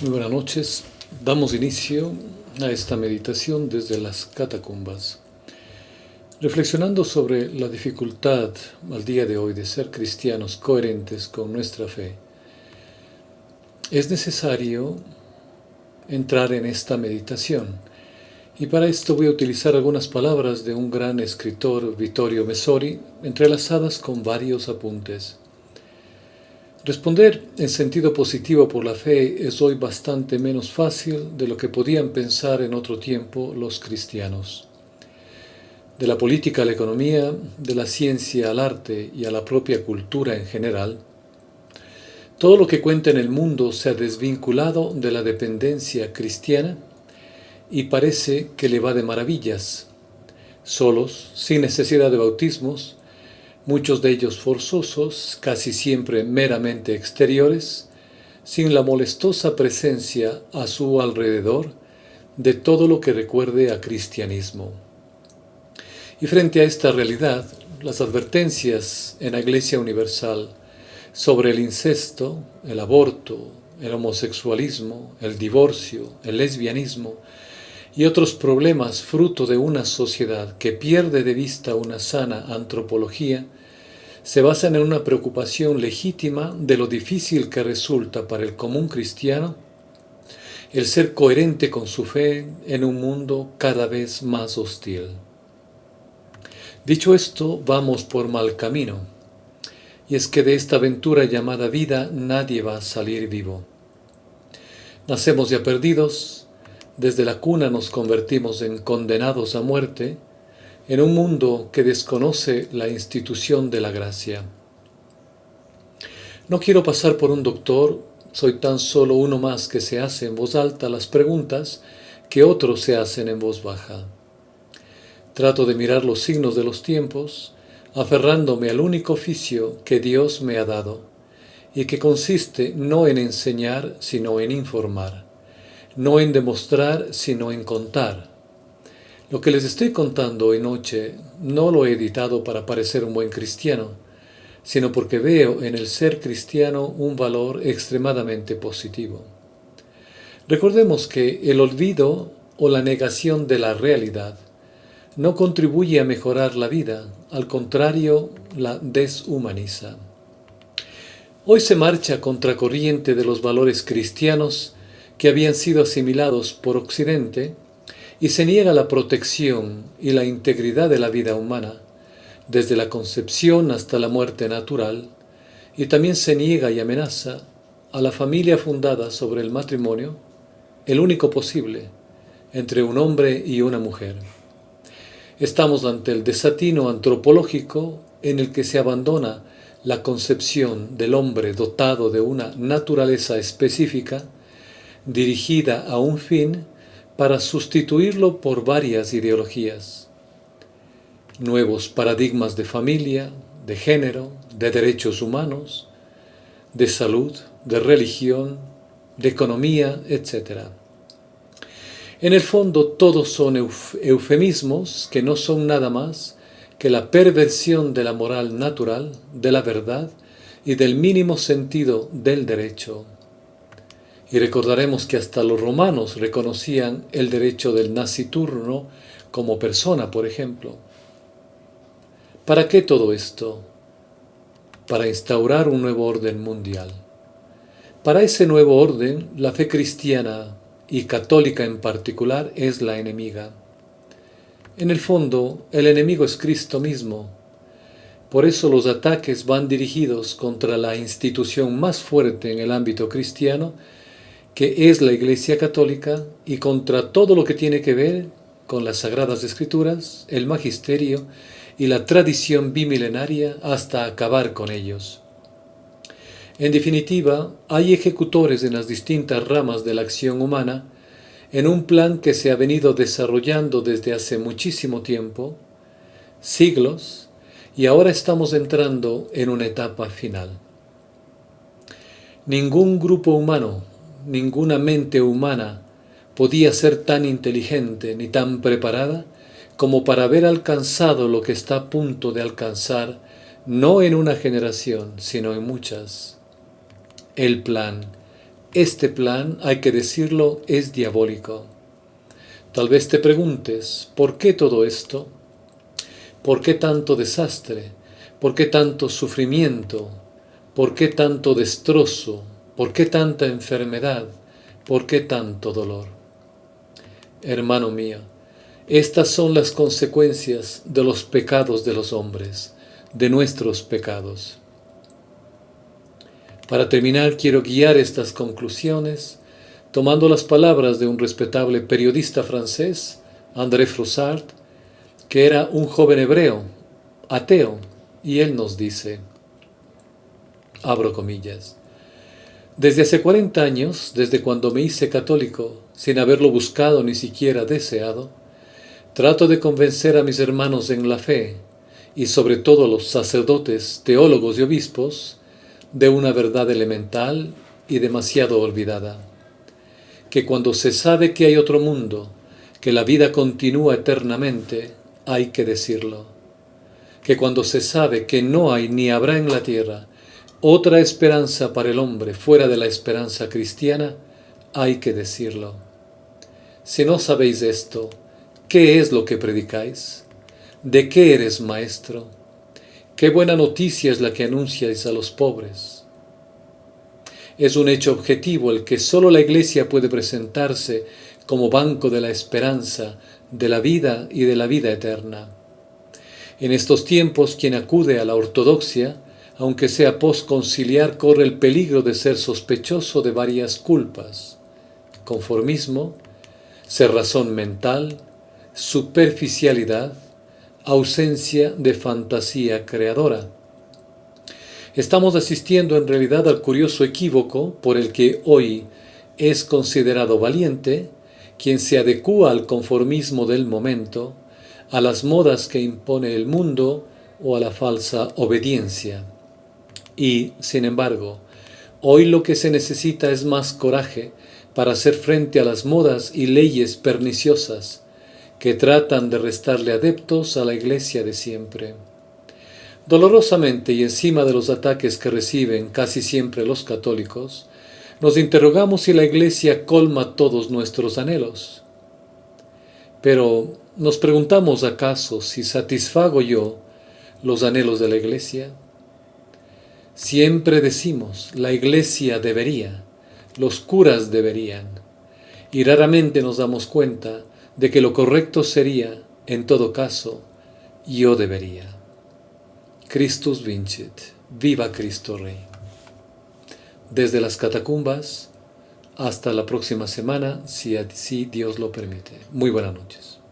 Muy buenas noches. Damos inicio a esta meditación desde las catacumbas, reflexionando sobre la dificultad al día de hoy de ser cristianos coherentes con nuestra fe. Es necesario entrar en esta meditación y para esto voy a utilizar algunas palabras de un gran escritor, Vittorio Messori, entrelazadas con varios apuntes. Responder en sentido positivo por la fe es hoy bastante menos fácil de lo que podían pensar en otro tiempo los cristianos. De la política a la economía, de la ciencia al arte y a la propia cultura en general, todo lo que cuenta en el mundo se ha desvinculado de la dependencia cristiana y parece que le va de maravillas. Solos, sin necesidad de bautismos, muchos de ellos forzosos, casi siempre meramente exteriores, sin la molestosa presencia a su alrededor de todo lo que recuerde a cristianismo. Y frente a esta realidad, las advertencias en la Iglesia Universal sobre el incesto, el aborto, el homosexualismo, el divorcio, el lesbianismo y otros problemas fruto de una sociedad que pierde de vista una sana antropología, se basan en una preocupación legítima de lo difícil que resulta para el común cristiano el ser coherente con su fe en un mundo cada vez más hostil. Dicho esto, vamos por mal camino, y es que de esta aventura llamada vida nadie va a salir vivo. Nacemos ya perdidos, desde la cuna nos convertimos en condenados a muerte, en un mundo que desconoce la institución de la gracia. No quiero pasar por un doctor, soy tan solo uno más que se hace en voz alta las preguntas que otros se hacen en voz baja. Trato de mirar los signos de los tiempos, aferrándome al único oficio que Dios me ha dado, y que consiste no en enseñar, sino en informar, no en demostrar, sino en contar. Lo que les estoy contando hoy noche no lo he editado para parecer un buen cristiano, sino porque veo en el ser cristiano un valor extremadamente positivo. Recordemos que el olvido o la negación de la realidad no contribuye a mejorar la vida, al contrario, la deshumaniza. Hoy se marcha contracorriente de los valores cristianos que habían sido asimilados por Occidente y se niega la protección y la integridad de la vida humana, desde la concepción hasta la muerte natural, y también se niega y amenaza a la familia fundada sobre el matrimonio, el único posible, entre un hombre y una mujer. Estamos ante el desatino antropológico en el que se abandona la concepción del hombre dotado de una naturaleza específica, dirigida a un fin, para sustituirlo por varias ideologías. Nuevos paradigmas de familia, de género, de derechos humanos, de salud, de religión, de economía, etc. En el fondo todos son eufemismos que no son nada más que la perversión de la moral natural, de la verdad y del mínimo sentido del derecho. Y recordaremos que hasta los romanos reconocían el derecho del naciturno como persona, por ejemplo. ¿Para qué todo esto? Para instaurar un nuevo orden mundial. Para ese nuevo orden, la fe cristiana y católica en particular es la enemiga. En el fondo, el enemigo es Cristo mismo. Por eso los ataques van dirigidos contra la institución más fuerte en el ámbito cristiano, que es la Iglesia Católica, y contra todo lo que tiene que ver con las Sagradas Escrituras, el magisterio y la tradición bimilenaria, hasta acabar con ellos. En definitiva, hay ejecutores en las distintas ramas de la acción humana en un plan que se ha venido desarrollando desde hace muchísimo tiempo, siglos, y ahora estamos entrando en una etapa final. Ningún grupo humano, ninguna mente humana podía ser tan inteligente ni tan preparada como para haber alcanzado lo que está a punto de alcanzar, no en una generación, sino en muchas. El plan este plan, hay que decirlo, es diabólico. Tal vez te preguntes, ¿por qué todo esto? ¿Por qué tanto desastre? ¿Por qué tanto sufrimiento? ¿Por qué tanto destrozo? ¿Por qué tanta enfermedad? ¿Por qué tanto dolor? Hermano mío, estas son las consecuencias de los pecados de los hombres, de nuestros pecados. Para terminar, quiero guiar estas conclusiones tomando las palabras de un respetable periodista francés, André Frossard, que era un joven hebreo, ateo, y él nos dice, abro comillas, desde hace 40 años, desde cuando me hice católico, sin haberlo buscado ni siquiera deseado, trato de convencer a mis hermanos en la fe, y sobre todo a los sacerdotes, teólogos y obispos, de una verdad elemental y demasiado olvidada, que cuando se sabe que hay otro mundo, que la vida continúa eternamente, hay que decirlo, que cuando se sabe que no hay ni habrá en la tierra otra esperanza para el hombre fuera de la esperanza cristiana, hay que decirlo. Si no sabéis esto, ¿qué es lo que predicáis? ¿De qué eres maestro? Qué buena noticia es la que anunciáis a los pobres. Es un hecho objetivo el que sólo la Iglesia puede presentarse como banco de la esperanza, de la vida y de la vida eterna. En estos tiempos, quien acude a la ortodoxia, aunque sea posconciliar, corre el peligro de ser sospechoso de varias culpas: conformismo, cerrazón mental, superficialidad, ausencia de fantasía creadora. Estamos asistiendo en realidad al curioso equívoco por el que hoy es considerado valiente quien se adecúa al conformismo del momento, a las modas que impone el mundo o a la falsa obediencia. Y, sin embargo, hoy lo que se necesita es más coraje para hacer frente a las modas y leyes perniciosas que tratan de restarle adeptos a la Iglesia de siempre. Dolorosamente y encima de los ataques que reciben casi siempre los católicos, nos interrogamos si la Iglesia colma todos nuestros anhelos. Pero, ¿nos preguntamos acaso si satisfago yo los anhelos de la Iglesia? Siempre decimos, la Iglesia debería, los curas deberían, y raramente nos damos cuenta de que lo correcto sería, en todo caso, yo debería. Christus vincit, viva Cristo Rey. Desde las catacumbas, hasta la próxima semana, si así Dios lo permite. Muy buenas noches.